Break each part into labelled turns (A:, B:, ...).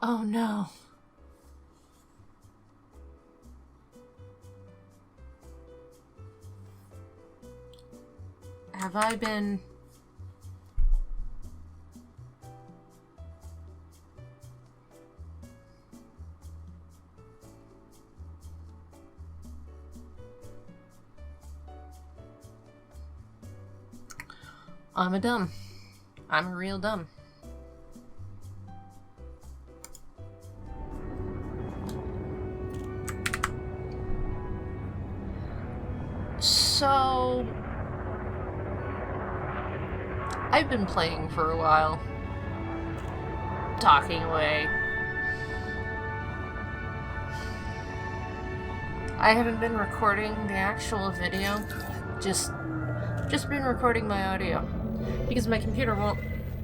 A: Oh no. Have I been... I'm a real dumb. So... I've been playing for a while. Talking away. I haven't been recording the actual video. Just been recording my audio. Because my computer won't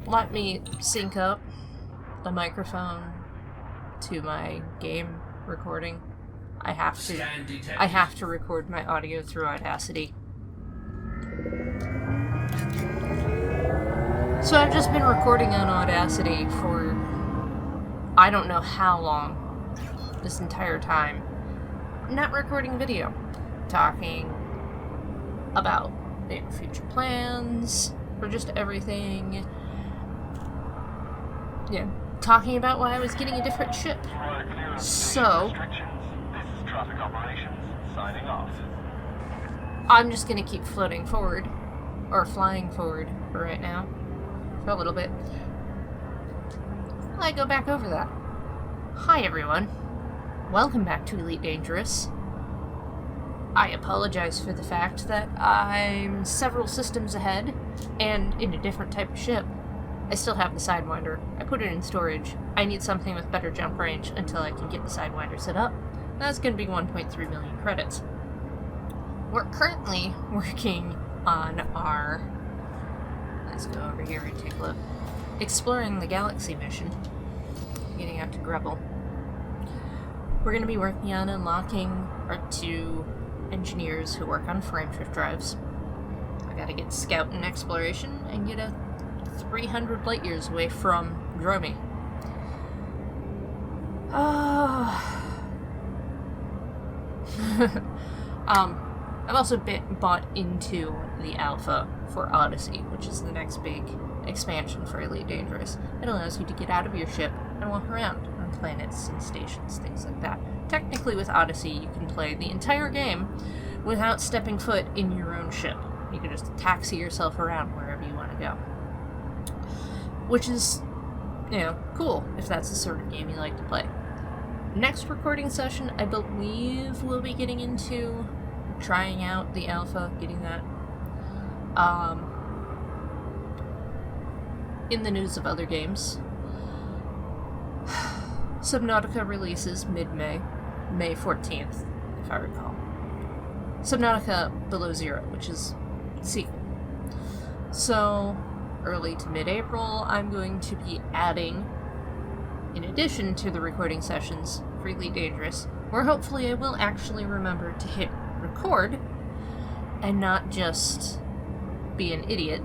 A: let me sync up the microphone to my game recording. I have to record my audio through Audacity. So I've just been recording on Audacity for I don't know how long this entire time. Not recording video. Talking about future plans, or just everything. Yeah, talking about why I was getting a different ship. So, I'm just gonna keep floating forward, or flying forward for right now, for a little bit. I go back over that. Hi everyone. Welcome back to Elite Dangerous. I apologize for the fact that I'm several systems ahead, and in a different type of ship. I still have the Sidewinder. I put it in storage. I need something with better jump range until I can get the Sidewinder set up. That's going to be 1.3 million credits. We're currently working on our... Let's go over here and take a look. Exploring the Galaxy mission. Getting out to Grubble. We're going to be working on unlocking our 2 engineers who work on frameshift drives. I gotta get Scout and Exploration and get a 300 light years away from Dromi. I've also bought into the Alpha for Odyssey, which is the next big expansion for Elite Dangerous. It allows you to get out of your ship and walk around on planets and stations, things like that. Technically, with Odyssey, you can play the entire game without stepping foot in your own ship. You can just taxi yourself around wherever you want to go. Which is, cool, if that's the sort of game you like to play. Next recording session, I believe we'll be getting into trying out the Alpha, getting that. In the news of other games, Subnautica releases mid-May, May 14th, if I recall. Subnautica Below Zero, which is a sequel. So, early to mid-April, I'm going to be adding, in addition to the recording sessions for Elite Dangerous, where hopefully I will actually remember to hit record and not just be an idiot.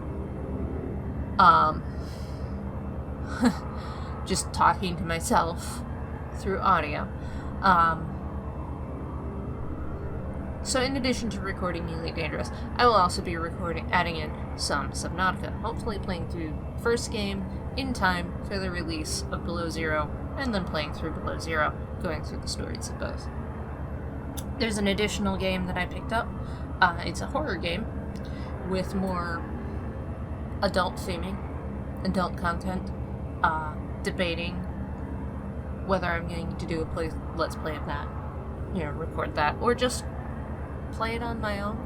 A: Just talking to myself through audio. So in addition to recording Elite Dangerous, I will also be adding in some Subnautica, hopefully playing through the first game in time for the release of Below Zero, and then playing through Below Zero, going through the stories of both. There's an additional game that I picked up. It's a horror game with more adult theming, adult content, debating whether I'm going to do a let's play of that, record that, or just play it on my own.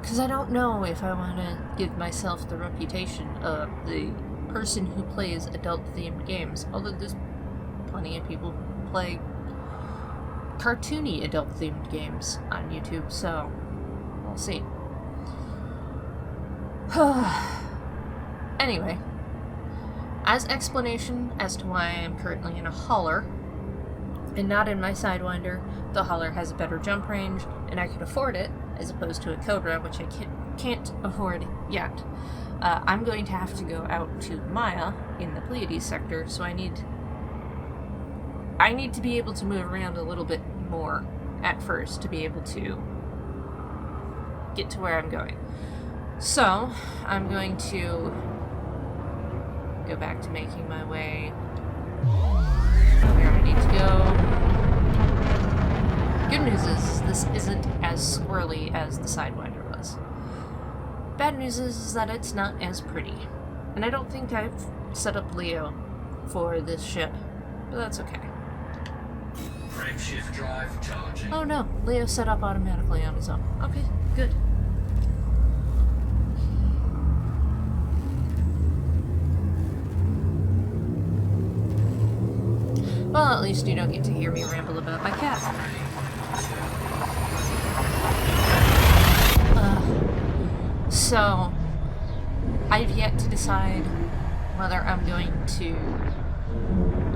A: Because I don't know if I want to give myself the reputation of the person who plays adult-themed games, although there's plenty of people who play cartoony adult-themed games on YouTube, so we'll see. Anyway, as explanation as to why I am currently in a hauler and not in my Sidewinder, the hauler has a better jump range and I could afford it as opposed to a Cobra, which I can't afford yet. I'm going to have to go out to Maya in the Pleiades sector, so I need to be able to move around a little bit more at first to be able to get to where I'm going. So, I'm going to go back to making my way where I need to go. Good news is this isn't as squirrely as the Sidewinder was. Bad news is that it's not as pretty. And I don't think I've set up Leo for this ship, but that's okay.
B: Frameshift drive charging.
A: Oh no, Leo set up automatically on his own. Okay, good. Well, at least you don't get to hear me ramble about my cat. So, I've yet to decide whether I'm going to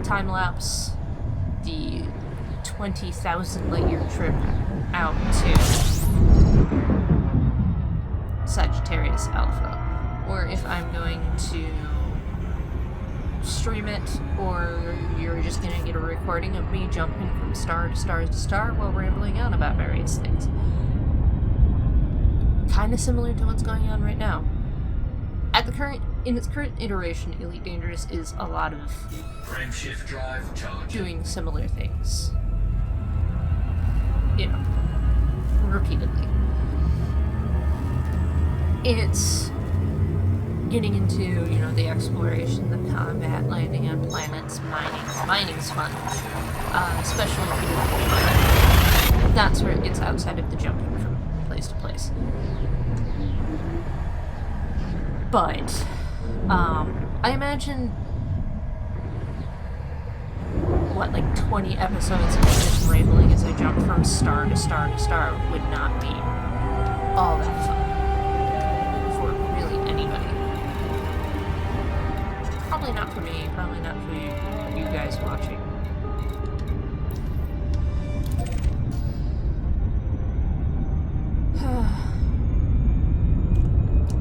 A: time-lapse the 20,000 light-year trip out to Sagittarius Alpha, or if I'm going to stream it, or you're just going to get a recording of me jumping from star to star to star while rambling on about various things. Kind of similar to what's going on right now. In its current iteration, Elite Dangerous is a lot of
B: Frameshift drive charging.
A: doing similar things. You know, repeatedly. It's getting into, you know, the exploration, the combat, landing on planets, mining. Mining's fun. Especially if you do mining. That's where it gets outside of the jumping from place to place. But, I imagine, 20 episodes of just rambling as I jump from star to star to star would not be all that fun for really anybody. Probably not for me, probably not for you guys watching.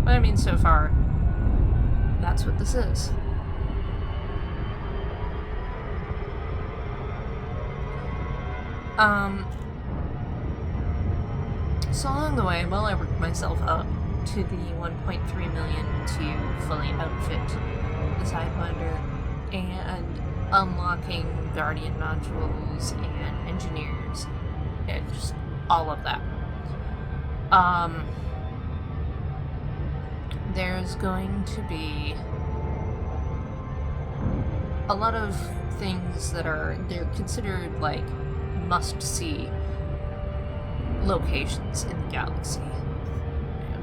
A: But I mean, so far, that's what this is. So along the way, while I worked myself up to the 1.3 million to fully outfit the Sidewinder and unlocking Guardian modules and engineers and just all of that, there's going to be a lot of things that they're considered like must-see locations in the galaxy.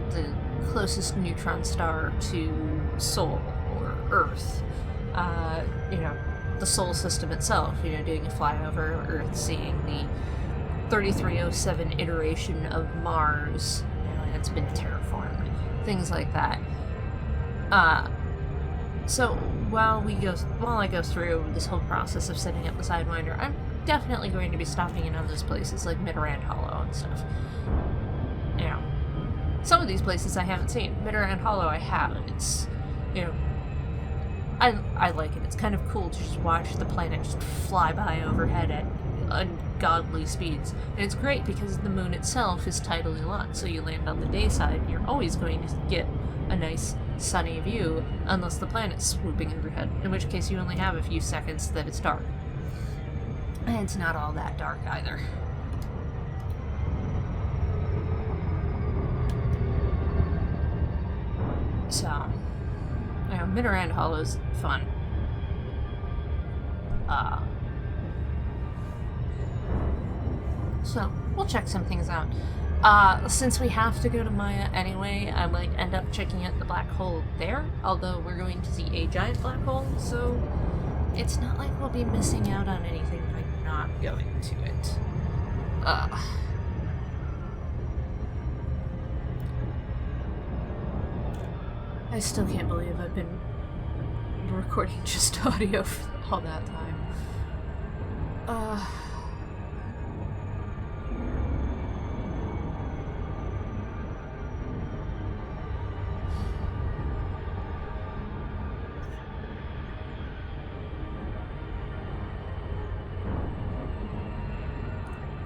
A: The closest neutron star to Sol or Earth, the Sol system itself, doing a flyover Earth, seeing the 3307 iteration of Mars, and it's been terraformed, things like that. So while I go through this whole process of setting up the Sidewinder, I'm definitely going to be stopping in on those places like Midorand Hollow and stuff. Some of these places I haven't seen. Midorand Hollow I have, and it's, I like it. It's kind of cool to just watch the planet just fly by overhead at ungodly speeds. And it's great because the moon itself is tidally locked, so you land on the day side and you're always going to get a nice sunny view unless the planet's swooping overhead, in which case you only have a few seconds that it's dark. And it's not all that dark either. So, Midorand Hollow's fun. So, we'll check some things out. Since we have to go to Maya anyway, I might end up checking out the black hole there, although we're going to see a giant black hole, so it's not like we'll be missing out on anything by not going to it. I still can't believe I've been recording just audio for all that time.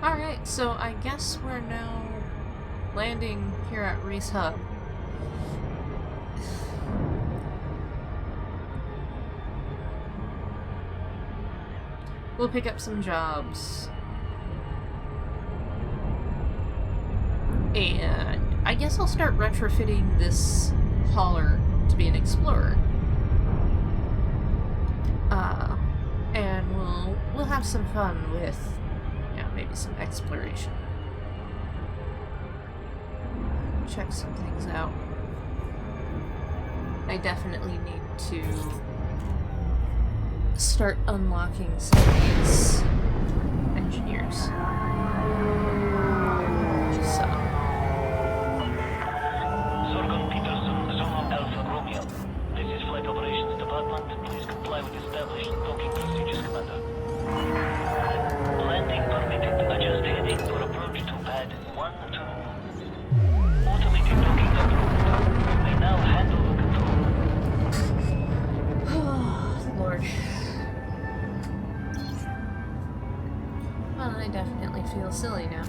A: Alright, so I guess we're now landing here at Reese Hub. We'll pick up some jobs. And I guess I'll start retrofitting this hauler to be an explorer. And we'll have some fun with, maybe some exploration. Check some things out. I definitely need to start unlocking some of these engineers. So.
C: Sorghum Peterson, Zulu Alpha Romeo. This is Flight Operations Department. Please comply with established docking procedures, Commander. Landing permitted. Adjust heading for approach to pad 1-2. Automated docking approved. You may now hand over control.
A: Oh, Lord. Well, I definitely feel silly now.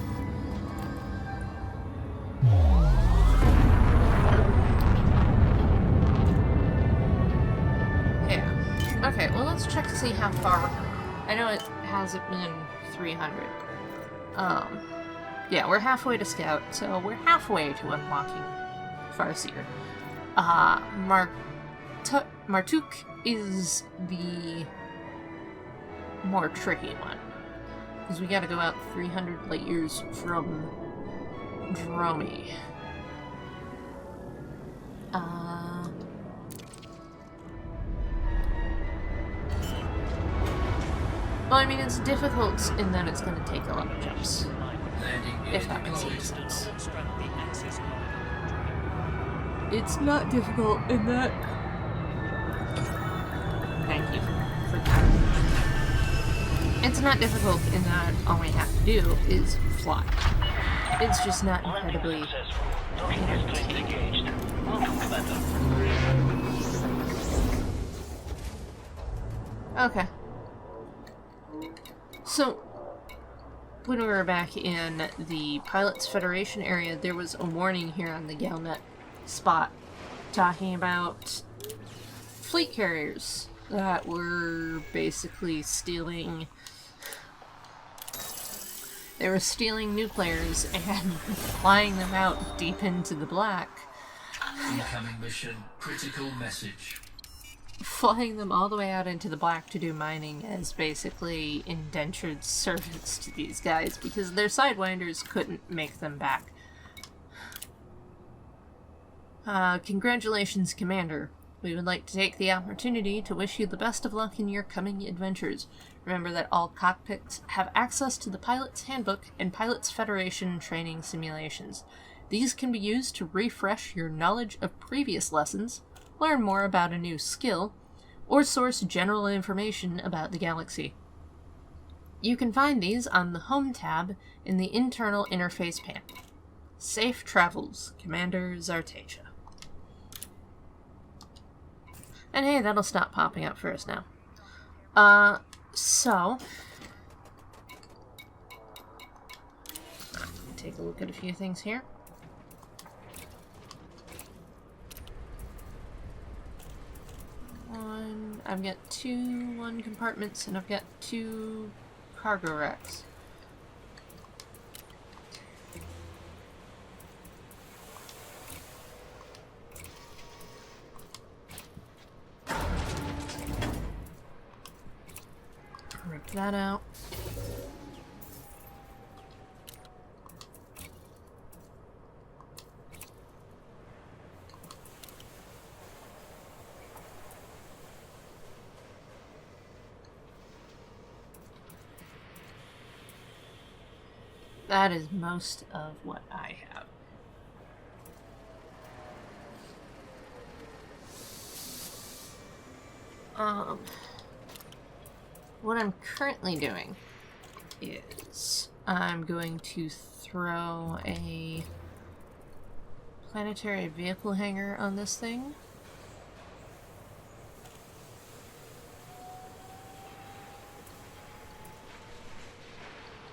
A: Yeah. Okay, well, let's check to see how far. I know it hasn't been 300. Yeah, we're halfway to Scout, so we're halfway to unlocking Farseer. Martuk is the more tricky one, because we gotta go out 300 light years from Dromi. Well, I mean, it's difficult in that it's gonna take a lot of jumps, if that makes any sense. It's not difficult in that... Thank you for that. It's not difficult in that all we have to do is fly. It's just not incredibly...
C: Docking restraints engaged. Welcome, Commander.
A: Okay. So, when we were back in the Pilots Federation area, there was a warning here on the Galnet spot talking about fleet carriers that were basically stealing... They were stealing new players and flying them out deep into the black.
B: Incoming mission. Critical message.
A: Flying them all the way out into the black to do mining as basically indentured servants to these guys because their sidewinders couldn't make them back. Congratulations, Commander. We would like to take the opportunity to wish you the best of luck in your coming adventures. Remember that all cockpits have access to the Pilot's Handbook and Pilots Federation training simulations. These can be used to refresh your knowledge of previous lessons, learn more about a new skill, or source general information about the galaxy. You can find these on the Home tab in the internal interface panel. Safe travels, Commander Zarteicha. And hey, that'll stop popping up for us now. So... take a look at a few things here. I've got 1 compartments, and I've got 2 cargo racks. Rip that out. That is most of what I have. What I'm currently doing is I'm going to throw a planetary vehicle hangar on this thing.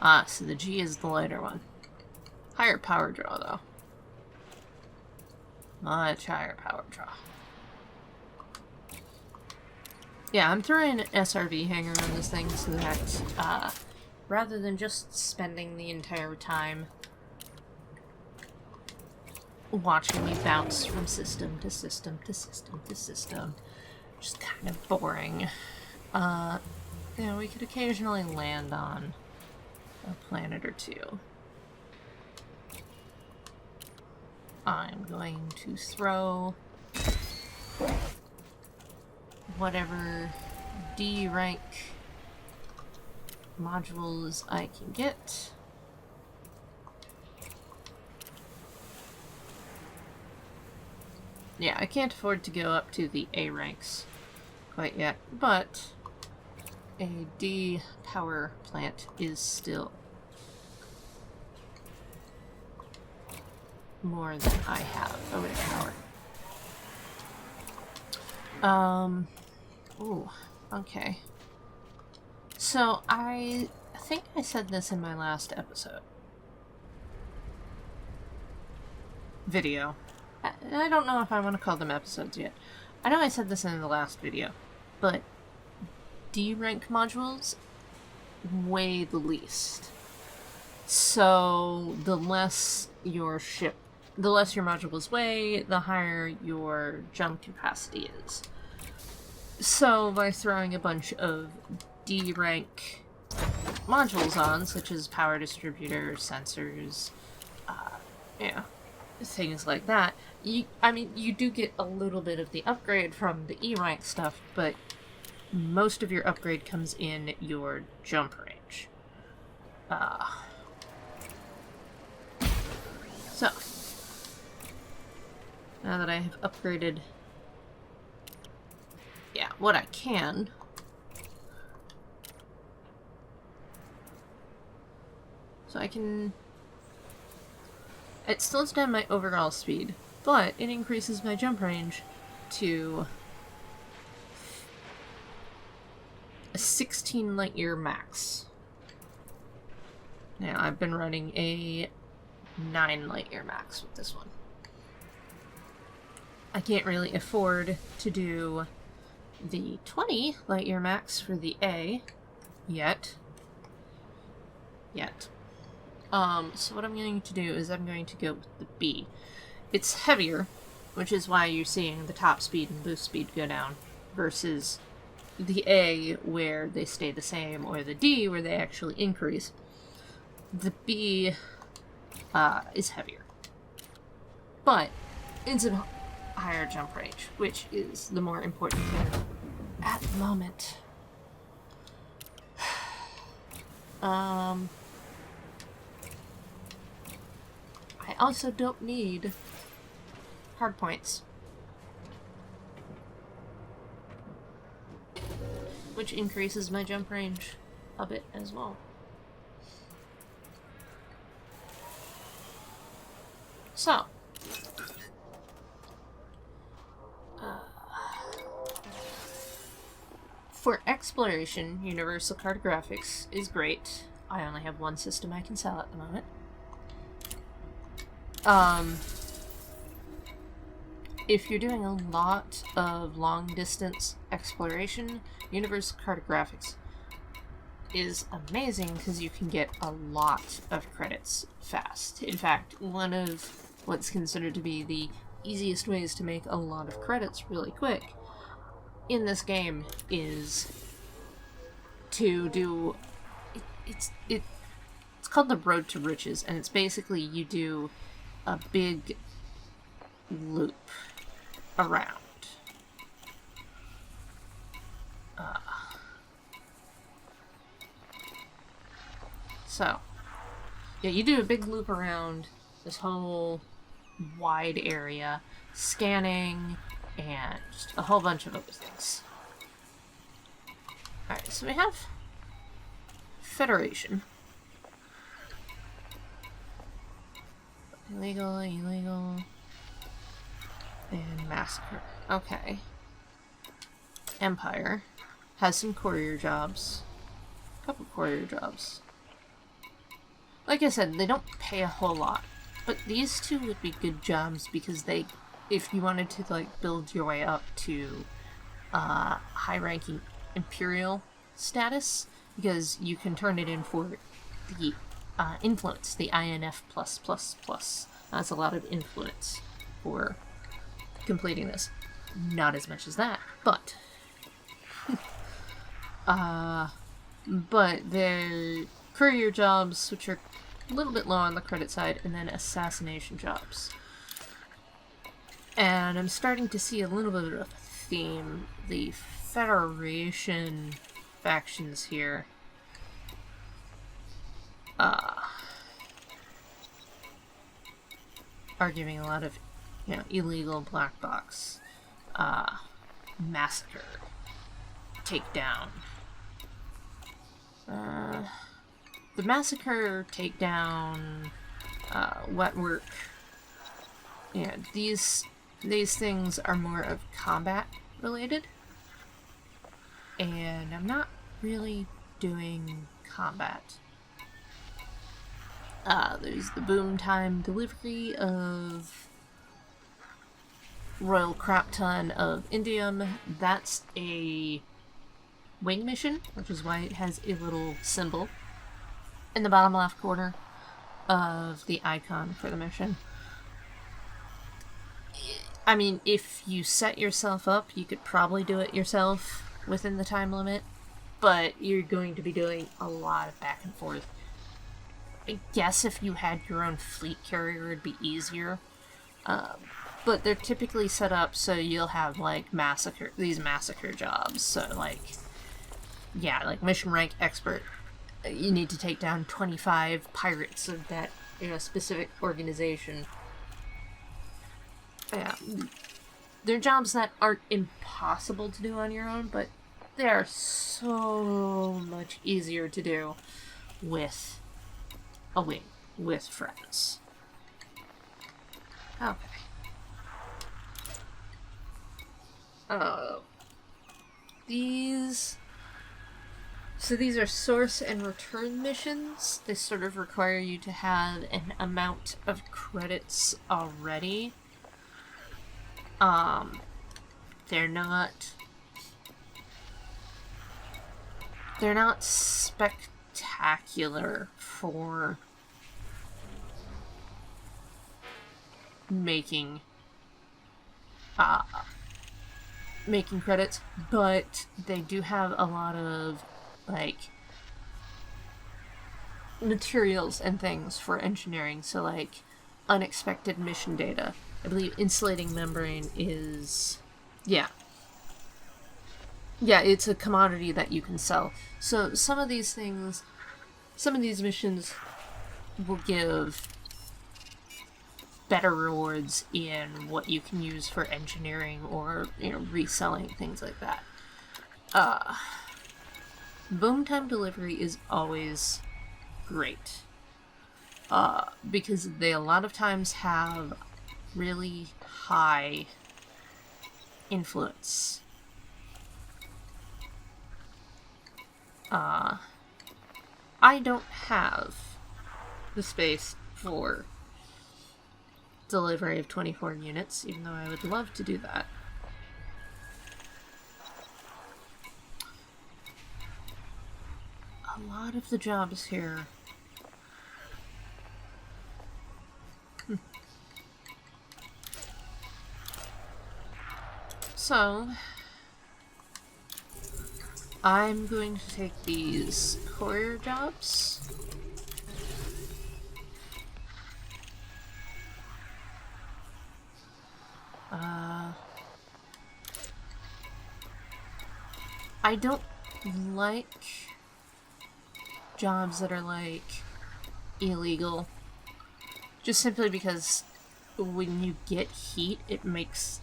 A: Ah, so the G is the lighter one. Higher power draw, though. Much higher power draw. Yeah, I'm throwing an SRV hanger on this thing so that, rather than just spending the entire time watching me bounce from system to system to system to system, just kind of boring. You know, we could occasionally land on a planet or two. I'm going to throw whatever D rank modules I can get. Yeah, I can't afford to go up to the A ranks quite yet, but a D power plant is still more than I have over power. Ooh, okay. So I think I said this in my last episode. Video. I don't know if I want to call them episodes yet. I know I said this in the last video, but D rank modules weigh the least. So the less your modules weigh, the higher your jump capacity is. So by throwing a bunch of D rank modules on, such as power distributors, sensors, yeah, things like that, you do get a little bit of the upgrade from the E rank stuff, but most of your upgrade comes in your jump range. So, now that I have upgraded, yeah, what I can, so I can, it slows down my overall speed, but it increases my jump range to a 16 light year max. Now, I've been running a 9 light year max with this one. I can't really afford to do the 20 light year max for the A yet. So what I'm going to do is I'm going to go with the B. It's heavier, which is why you're seeing the top speed and boost speed go down, versus the A where they stay the same, or the D where they actually increase. The B is heavier, but it's a higher jump range, which is the more important thing at the moment. I also don't need hard points, which increases my jump range a bit as well. So, for exploration, Universal Cartographics is great. I only have one system I can sell at the moment. If you're doing a lot of long-distance exploration, Universal Cartographics is amazing because you can get a lot of credits fast. In fact, one of what's considered to be the easiest ways to make a lot of credits really quick in this game is to do... It's called the Road to Riches, and it's basically you do a big loop around. So, yeah, you do a big loop around this whole wide area, scanning, and just a whole bunch of other things. Alright, so we have Federation. Illegal, and massacre. Okay. Empire has some courier jobs. A couple courier jobs. like I said, they don't pay a whole lot. But these two would be good jobs because if you wanted to, like, build your way up to high-ranking Imperial status, because you can turn it in for the influence, the INF+++. That's a lot of influence for completing this. Not as much as that, but... but they're courier jobs, which are a little bit low on the credit side, and then assassination jobs. And I'm starting to see a little bit of a theme. The Federation factions here are giving a lot of, illegal black box, massacre, takedown. The massacre, takedown, wet work. Yeah, these things are more of combat related, and I'm not really doing combat. There's the boom time delivery of Royal Crap Ton of Indium. That's a wing mission, which is why it has a little symbol in the bottom left corner of the icon for the mission. I mean, if you set yourself up, you could probably do it yourself within the time limit, but you're going to be doing a lot of back and forth. I guess if you had your own fleet carrier, it'd be easier. But they're typically set up so you'll have, like, these massacre jobs. So, like, mission rank expert. You need to take down 25 pirates of that, specific organization. Yeah. They're jobs that aren't impossible to do on your own, but they are so much easier to do with a wing, with friends. Okay. These are source and return missions. They sort of require you to have an amount of credits already. They're not spectacular for making credits, but they do have a lot of, like, materials and things for engineering. So, like, unexpected mission data. I believe insulating membrane is... Yeah, it's a commodity that you can sell. So some of these missions will give better rewards in what you can use for engineering or, reselling, things like that. Boom time delivery is always great. Because they a lot of times have really high influence. I don't have the space for delivery of 24 units, even though I would love to do that. A lot of the jobs here... So, I'm going to take these courier jobs. I don't like jobs that are, like, illegal. Just simply because when you get heat, it makes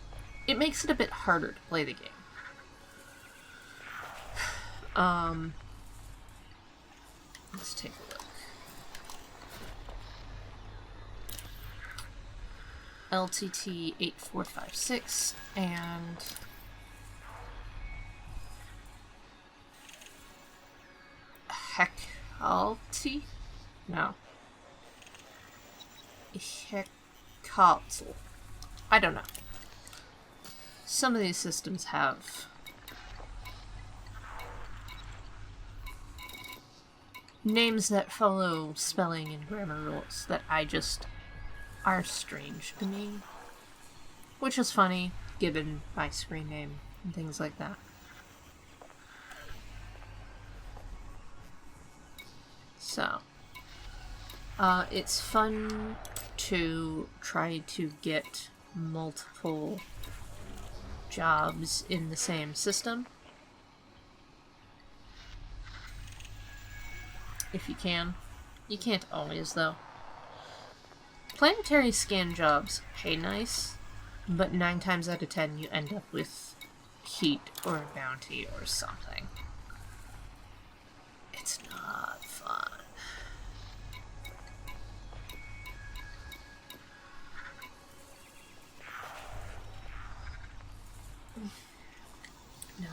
A: it a bit harder to play the game. Let's take a look. LTT 8456 and Hecalti? No. Hecatl. I don't know. Some of these systems have names that follow spelling and grammar rules that are strange to me. Which is funny, given my screen name and things like that. So, it's fun to try to get multiple jobs in the same system. If you can. You can't always, though. Planetary scan jobs pay nice, but 9 times out of 10 you end up with heat or a bounty or something. It's not fun.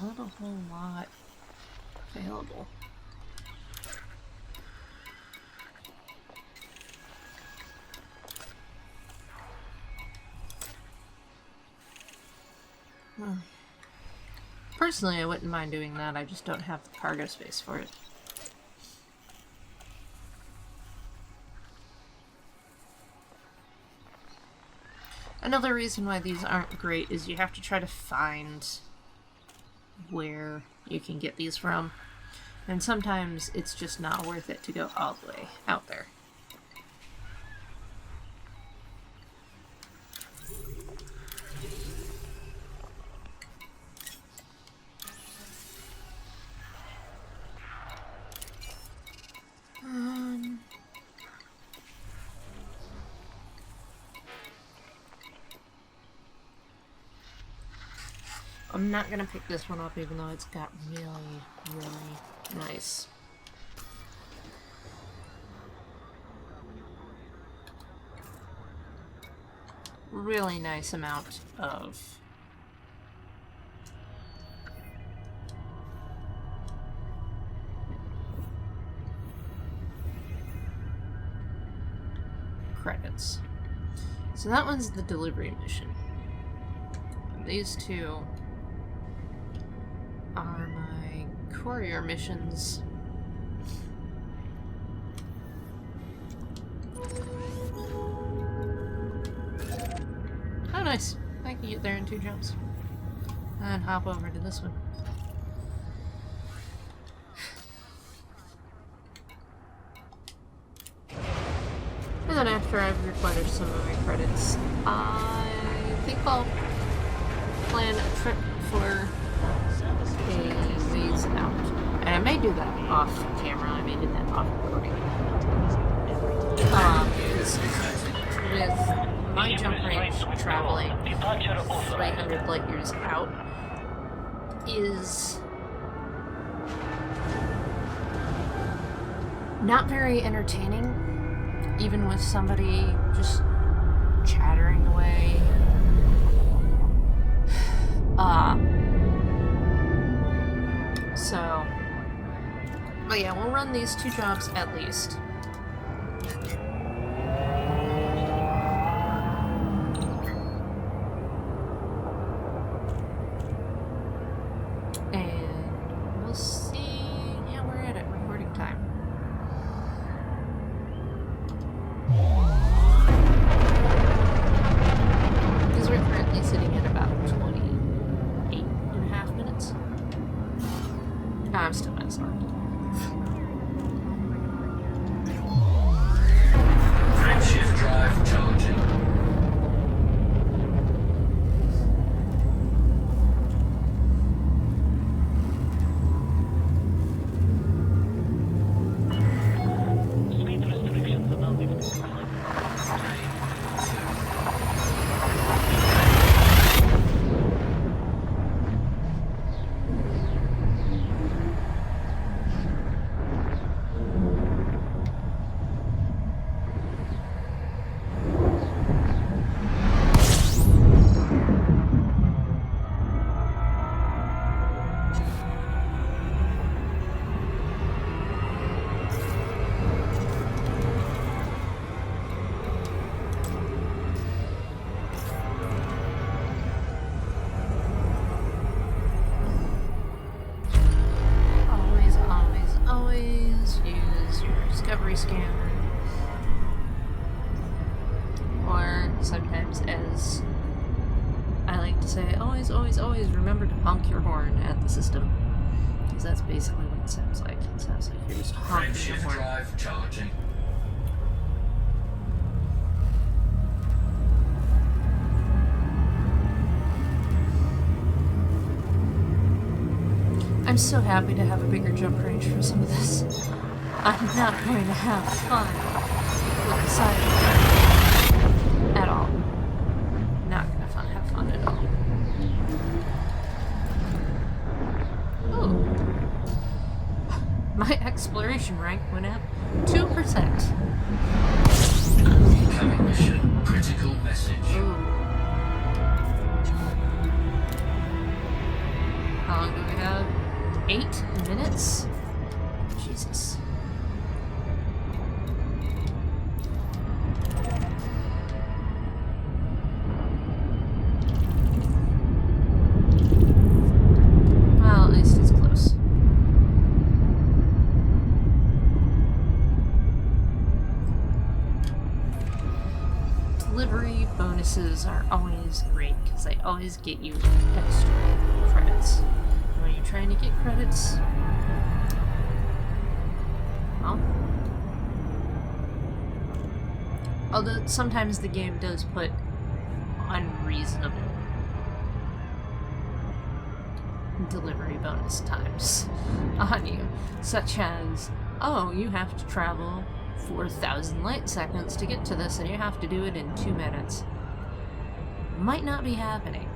A: Not a whole lot available. Personally, I wouldn't mind doing that, I just don't have the cargo space for it. Another reason why these aren't great is you have to try to find where you can get these from. And sometimes it's just not worth it to go all the way out there. I'm not gonna pick this one up even though it's got really, really nice. Really nice amount of credits. So that one's the delivery mission. These two are my courier missions. Oh, nice. I can get there in 2 jumps. And hop over to this one. And then after I've replenished some of my credits, I think I'll plan a trip for a ways out. And I may do that off camera, I may do that off recording. Because with my jump range traveling 300 light years out is not very entertaining, even with somebody just chattering away. So, but yeah, we'll run these 2 jobs at least. And we'll see. Yeah, we're at it. Recording time. Because we're currently sitting at about 28.5 minutes. I'm still messing. say, always, always, always remember to honk your horn at the system. Because that's basically what it sounds like. It sounds like you're just honking your
B: Frameshift
A: horn.
B: drive charging.
A: I'm so happy to have a bigger jump range for some of this. I'm not going to have fun with the side effect at all. Not gonna have fun at all. Ooh. My exploration rank went up 2%.
B: Incoming mission. Critical message.
A: Ooh. How long do we have? 8 minutes? Jesus. Well, at least it's close. Delivery bonuses are always great because they always get you extra credits. And when you're trying to get credits, well, although sometimes the game does put unreasonable delivery bonus times on you, such as, oh, you have to travel 4,000 light seconds to get to this and you have to do it in 2 minutes. Might not be happening.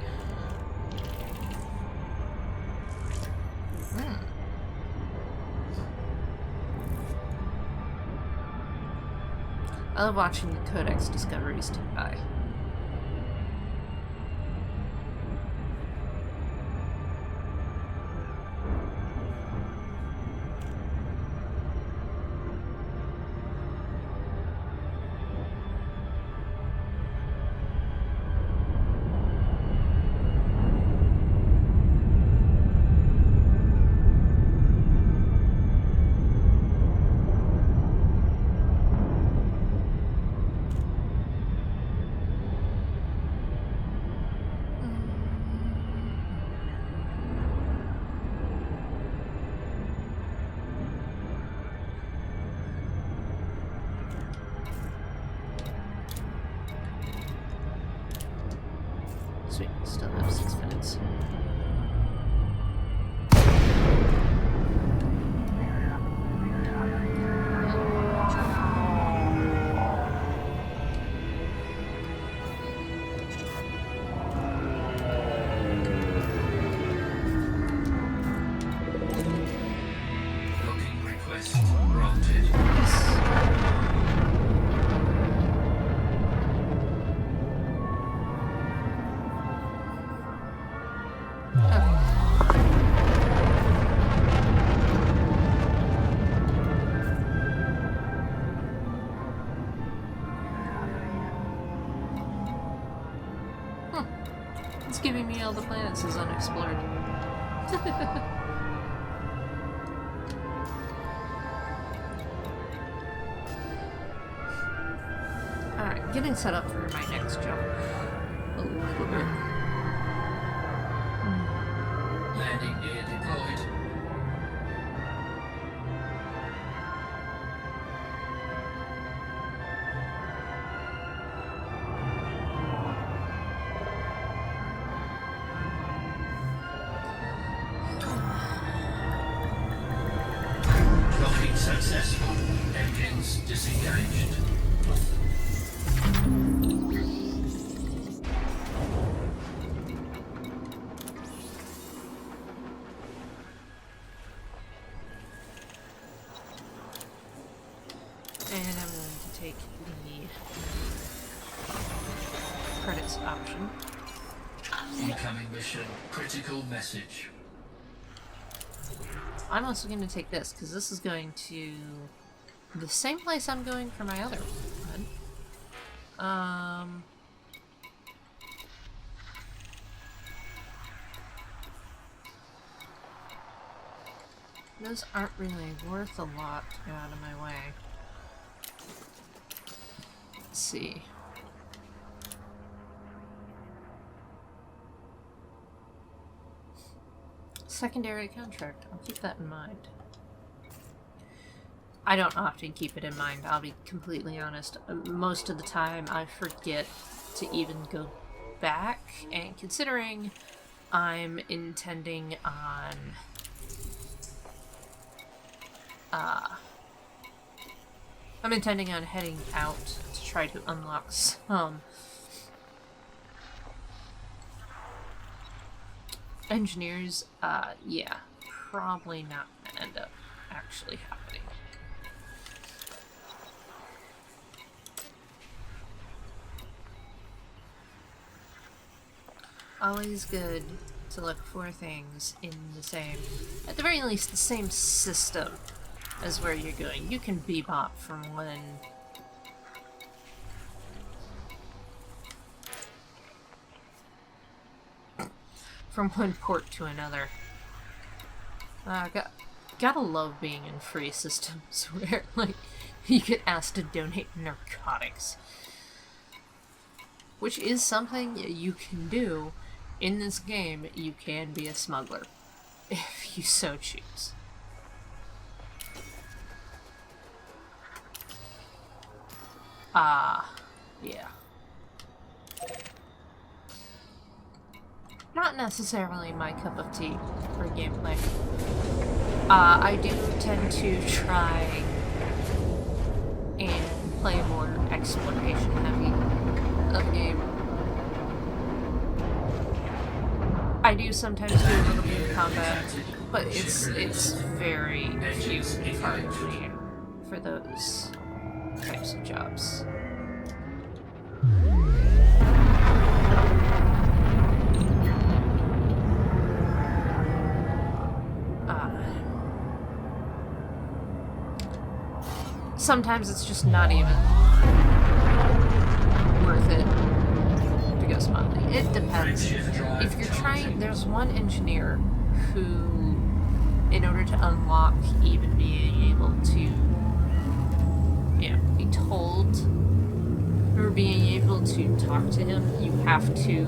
A: I love watching the Codex discoveries tick by. Sweet, still have 6 minutes.
B: Docking request granted.
A: It's giving me all the planets as unexplored. Alright, getting set up for my next jump. A little bit.
B: Landing gear deployed. Docking successful. Engines disengaged.
A: And I'm going to take the credits option.
B: Incoming mission. Critical message.
A: I'm also going to take this, because this is going to the same place I'm going for my other one. Those aren't really worth a lot to go out of my way. Let's see. Secondary contract. I'll keep that in mind. I don't often keep it in mind, I'll be completely honest. Most of the time I forget to even go back, and considering I'm intending on heading out to try to unlock some engineers, yeah, probably not gonna end up actually happening. Always good to look for things in the same, at the very least, the same system as where you're going. You can bebop from one port to another. Gotta love being in free systems where, like, you get asked to donate narcotics. Which is something you can do. In this game, you can be a smuggler, if you so choose. Yeah. Not necessarily my cup of tea for gameplay. I do tend to try and play more exploration heavy of game. I do sometimes do a little bit of combat, but it's very few and far between for those types of jobs. Sometimes it's just not even worth it to go smugly. It depends. If you're trying, there's one engineer who, in order to unlock even being able to, you know, be told or being able to talk to him, you have to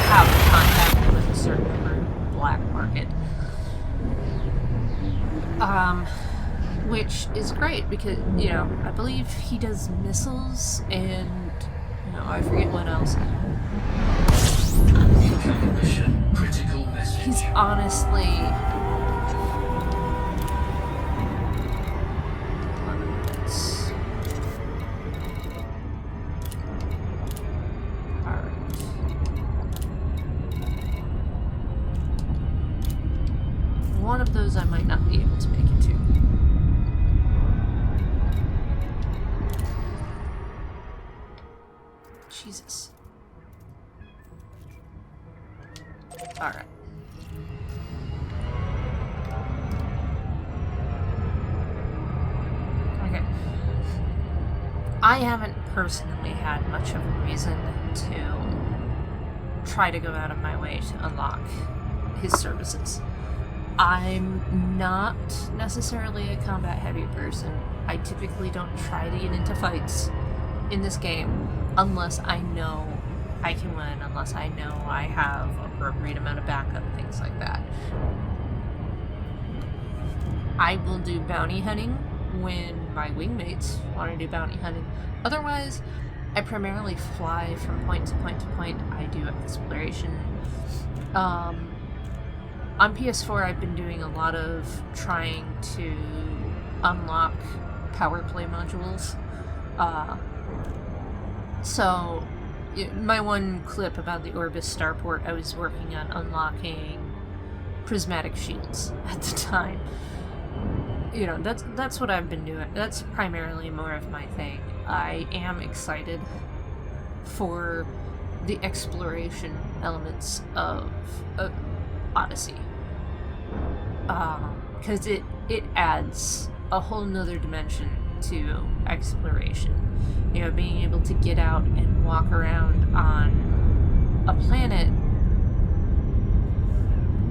A: have contact with a certain group, black market. Which is great because, you know, I believe he does missiles and, you know, I forget what else.
B: Incoming mission, critical message.
A: He's honestly... Alright. One of those I might not be able to make it to. Jesus. Alright. Okay. I haven't personally had much of a reason to try to go out of my way to unlock his services. I'm not necessarily a combat heavy person. I typically don't try to get into fights in this game unless I know I can win, unless I know I have appropriate amount of backup, things like that. I will do bounty hunting when my wingmates want to do bounty hunting. Otherwise, I primarily fly from point to point to point. I do exploration. On PS4, I've been doing a lot of trying to unlock power play modules. So, my one clip about the Orbis starport, I was working on unlocking prismatic shields at the time. You know, that's what I've been doing. That's primarily more of my thing. I am excited for the exploration elements of Odyssey. Because it adds a whole nother dimension to exploration. You know, being able to get out and walk around on a planet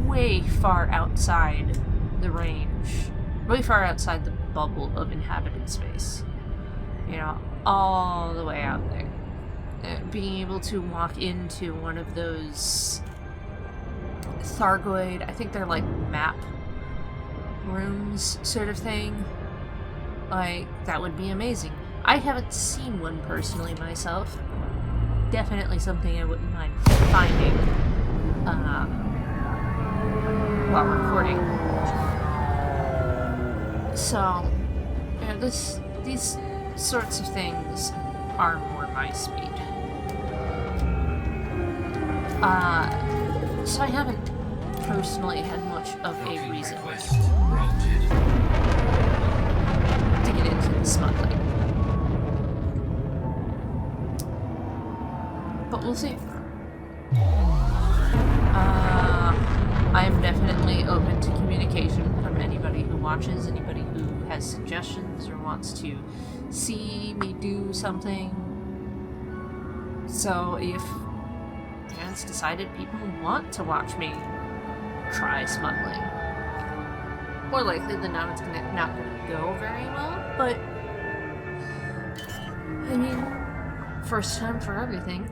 A: way far outside the range, way far outside the bubble of inhabited space. You know, all the way out there. being able to walk into one of those Thargoid, I think they're like map rooms sort of thing. Like, that would be amazing. I haven't seen one personally myself. Definitely something I wouldn't mind finding while recording. So, yeah, these sorts of things are more my speed. So I haven't personally had much of a reason to get into the smuggling. But we'll see. I'm definitely open to communication from anybody who watches, anybody who has suggestions or wants to see me do something. So if it's decided people want to watch me try smuggling, more likely than not it's not gonna go very well, but I mean, first time for everything.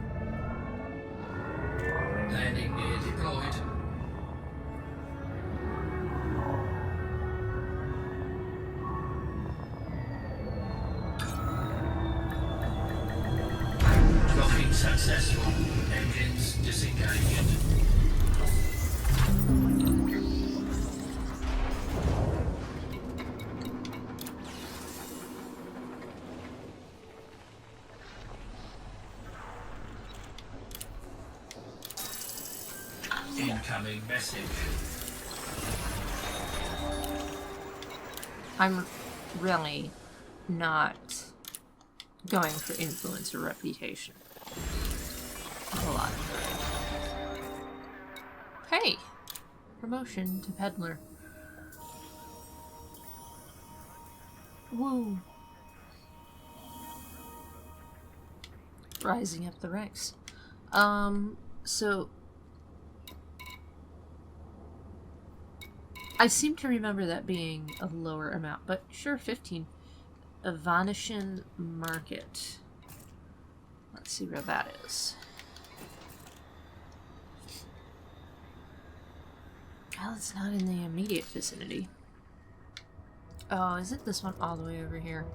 B: Landing gear deployed. Docking successful. Engines disengaged. Incoming message.
A: I'm really not going for influence or reputation. A lot. Hey! Promotion to peddler. Woo! Rising up the ranks. So I seem to remember that being a lower amount, but sure, 15. Evanishin Market. Let's see where that is. Well, it's not in the immediate vicinity. Oh, is it this one all the way over here?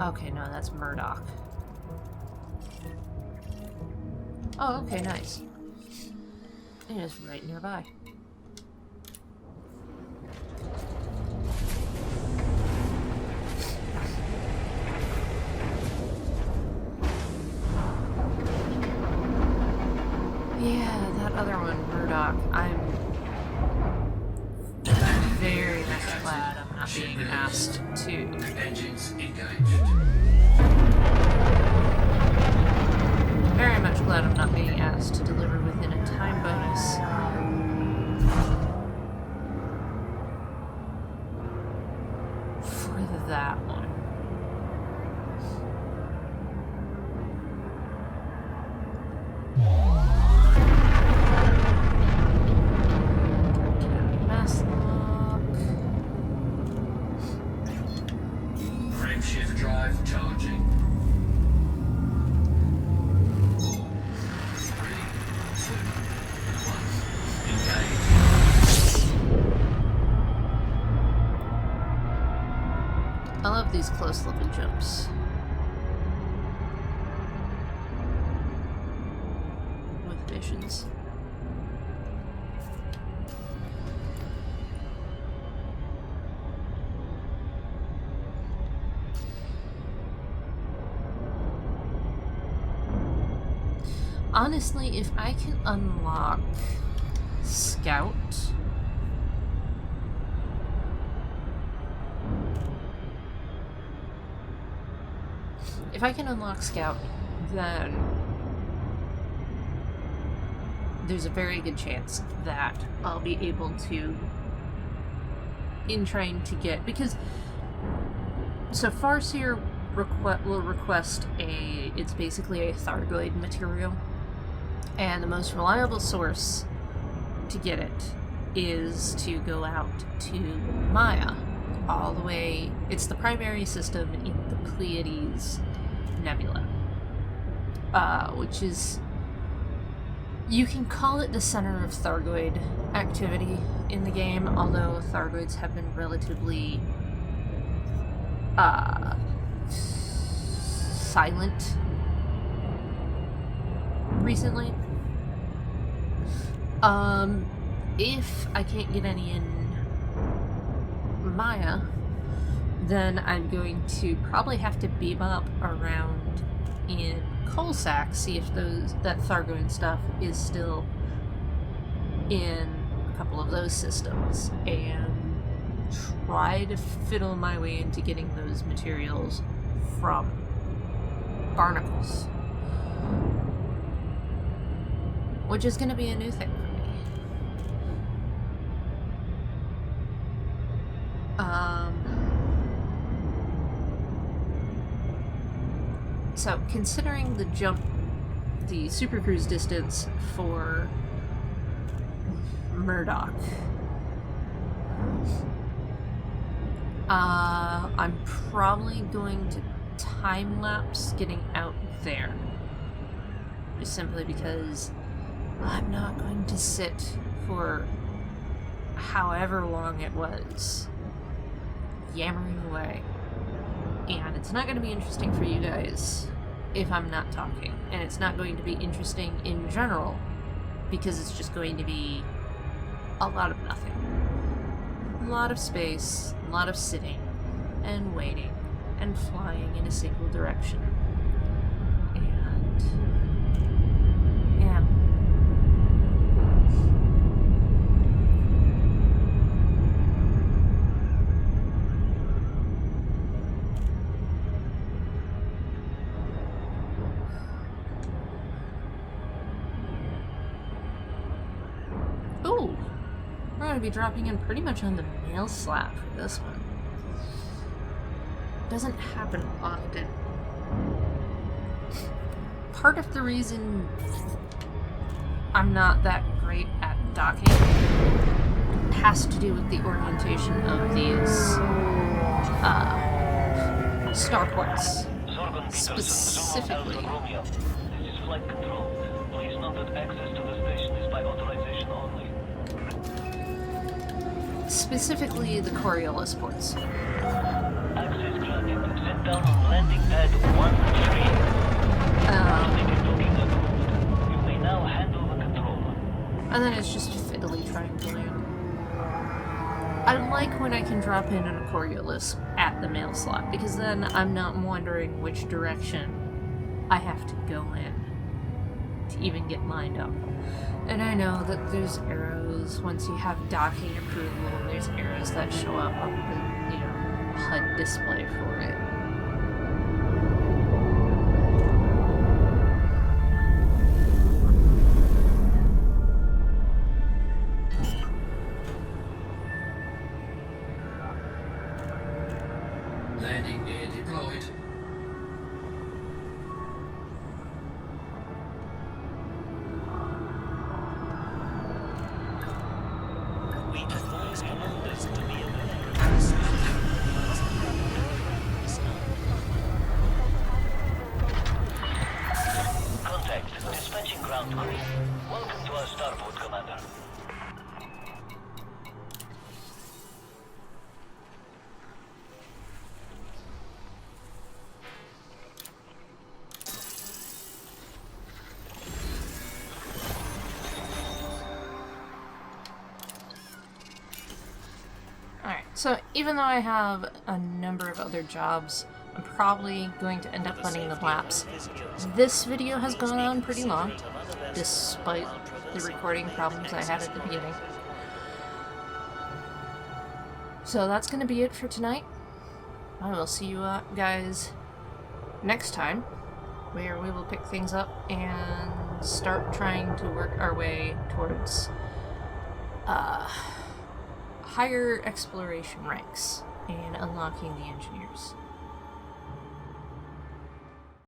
A: Okay, no, that's Murdoch. Oh, okay, nice. It is right nearby. Yeah, that other one, Murdoch. I'm very much glad I'm not being asked to.
B: Engines engaged.
A: Very much glad I'm not being asked to deliver within a time bonus. For that one. Mass lock.
B: Frameshift drive charging. 3, 2, 1. Engage.
A: I love these close level jumps. With missions. Honestly, if I can unlock Scout, then there's a very good chance that I'll be able to, in trying to get, because so Farseer will request it's basically a Thargoid material, and the most reliable source to get it is to go out to Maya, all the way. It's the primary system in the Pleiades nebula, which is, you can call it the center of Thargoid activity in the game, although Thargoids have been relatively silent recently. If I can't get any in Maya, then I'm going to probably have to bebop around in Coalsack, see if that Thargoid stuff is still in a couple of those systems, and try to fiddle my way into getting those materials from barnacles, which is going to be a new thing for me. So, considering the super cruise distance for Murdoch, I'm probably going to time-lapse getting out there. Just simply because I'm not going to sit for however long it was yammering away. And it's not going to be interesting for you guys if I'm not talking. And it's not going to be interesting in general because it's just going to be a lot of nothing. A lot of space, a lot of sitting and waiting and flying in a single direction. And yeah. Ooh, we're going to be dropping in pretty much on the mail slot for this one. Doesn't happen often. Part of the reason I'm not that great at docking has to do with the orientation of these starports. Specifically,
C: This is flight control. Please note that access to the station is by authorization only.
A: specifically the Coriolis ports.
C: Access granted. Sit down on landing pad 13. Ticket booking approved. You may now handle the controller.
A: And then it's just fiddly trying to land. I like when I can drop in on a Coriolis at the mail slot, because then I'm not wondering which direction I have to go in to even get lined up. And I know that there's arrows, once you have docking approval, there's arrows that show up on the, HUD display for it.
B: Landing gear deployed.
C: We advise commanders to be aware. Contact. Dispatching ground crew. Welcome to our starboard, Commander.
A: Alright, so even though I have a number of other jobs, I'm probably going to end up letting them lapse. This video has gone on pretty long, despite the recording problems I had at the beginning. So that's going to be it for tonight. I will see you guys next time, where we will pick things up and start trying to work our way towards higher exploration ranks and unlocking the engineers.